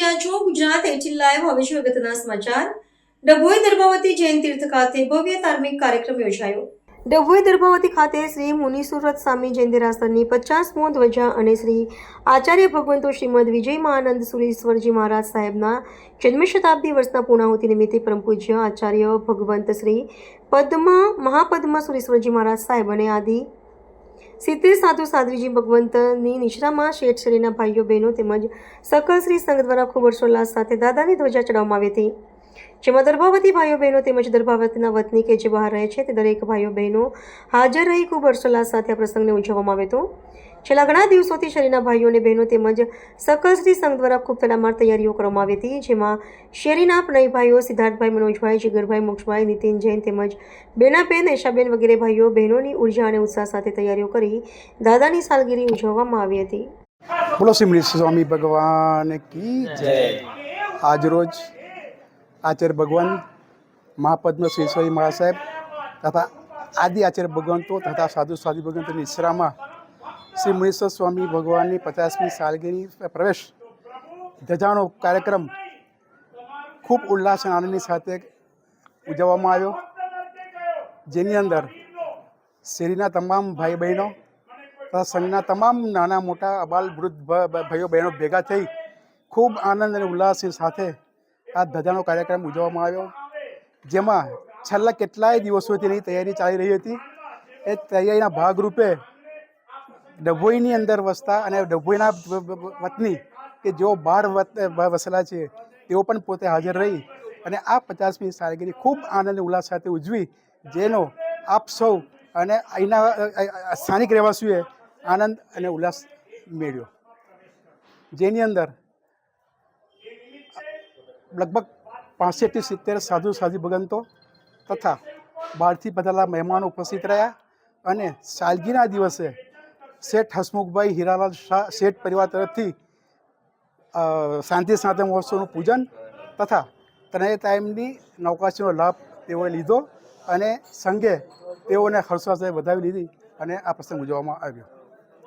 રહ્યા છો ગુજરાત 18 લાઈવ. હવે છે અગત્યના સમાચાર. ડભોઈ દર્ભાવતી જૈન તીર્થ ખાતે ભવ્ય ધાર્મિક કાર્યક્રમ યોજાયો. ડભોઈ દર્ભાવતી ખાતે શ્રી મુનિસુરત સ્વામી જૈન દેરાસરની 50મો ધ્વજા અને શ્રી આચાર્ય ભગવંતો શ્રીમદ વિજય મહાનંદ સુરીશ્વરજી મહારાજ સાહેબના જન્મ શતાબ્દી વર્ષના પૂર્ણાહુતિ નિમિત્તે પરમ પૂજ્ય આચાર્ય ભગવંત શ્રી મહાપદ્મ સુરીશ્વરજી મહારાજ સાહેબ અને આદિ 70 સાધુ સાધ્વીજી ભગવંતની નિશ્રામાં શેઠ શ્રેણીના ભાઈઓ બહેનો તેમજ સકલ શ્રી સંઘ દ્વારા ખૂબ હર્ષોલ્લાસ સાથે દાદાની ધ્વજા ચડાવવામાં આવી હતી, જેમાં દર્ભાવતી ભાઈઓ બહેનો તેમજ દર્ભાવતીના વતની કે જે બહાર રહે છે તે દરેક ભાઈઓ બહેનો હાજર રહી ખૂબ હર્ષોલ્લાસ સાથે આ પ્રસંગને ઉજવવામાં આવ્યો હતો. છેલ્લા ઘણા દિવસોથી શેરીના ભાઈઓ અને બહેનો તેમજ સકલ શ્રી સંઘ દ્વારા ખૂબ તડામાર તૈયારીઓ કરવામાં આવી હતી, જેમાં શેરીના પ્રણય ભાઈઓ સિદ્ધાર્થભાઈ, મનોજભાઈ, જીગરભાઈ, મોક્ષભાઈ, નીતિન જૈન તેમજ બેનાબેન, એશાબેન વગેરે ભાઈઓ બહેનોની ઉર્જા અને ઉત્સાહ સાથે તૈયારીઓ કરી દાદાની સાલગીરી ઉજવવામાં આવી હતી. બોલો શ્રી સ્વામી ભગવાન કી જય. આજરોજ આચાર્ય ભગવાન મહાપદ્મ શ્રી મહારાજ સાહેબ તથા આદિ આચાર્ય ભગવંતો તથા સાધુ સાધુ ભગવંતોની નિશ્રામાં શ્રી મુનીશ્વર સ્વામી ભગવાનની 50મી સાલગીરી પ્રવેશ ધજાનો કાર્યક્રમ ખૂબ ઉલ્લાસ અને આનંદની સાથે ઉજવવામાં આવ્યો, જેની અંદર શેરીના તમામ ભાઈ બહેનો તથા સંઘના તમામ નાના મોટા અબાલ વૃદ્ધ ભાઈઓ બહેનો ભેગા થઈ ખૂબ આનંદ અને ઉલ્લાસની સાથે આ ધજાનો કાર્યક્રમ ઉજવવામાં આવ્યો, જેમાં છેલ્લા કેટલાય દિવસોથી એની તૈયારી ચાલી રહી હતી. એ તૈયારીના ભાગરૂપે ડભોઈની અંદર વસતા અને ડભોઈના વતની કે જેઓ બહાર વસેલા છે તેઓ પણ પોતે હાજર રહી અને આ 50મી સાલગીરી ખૂબ આનંદ અને ઉલ્લાસ સાથે ઉજવી, જેનો આપ સૌ અને અહીંના સ્થાનિક રહેવાસીઓએ આનંદ અને ઉલ્લાસ મેળવ્યો, જેની અંદર લગભગ 65 થી 70 સાધુ સાધુ ભગવંતો તથા બહારથી પધારેલા મહેમાનો ઉપસ્થિત રહ્યા અને સાલગીરના દિવસે શેઠ હસમુખભાઈ હીરાલાલ શાહ શેઠ પરિવાર તરફથી શાંતિ સાધન મહોત્સવનું પૂજન તથા ત્રણેય ટાઈમની નવકાશીનો લાભ તેઓએ લીધો અને સંઘે તેઓને હર્ષોલ્લાસે વધાવી લીધી અને આ પ્રસંગ ઉજવવામાં આવ્યો.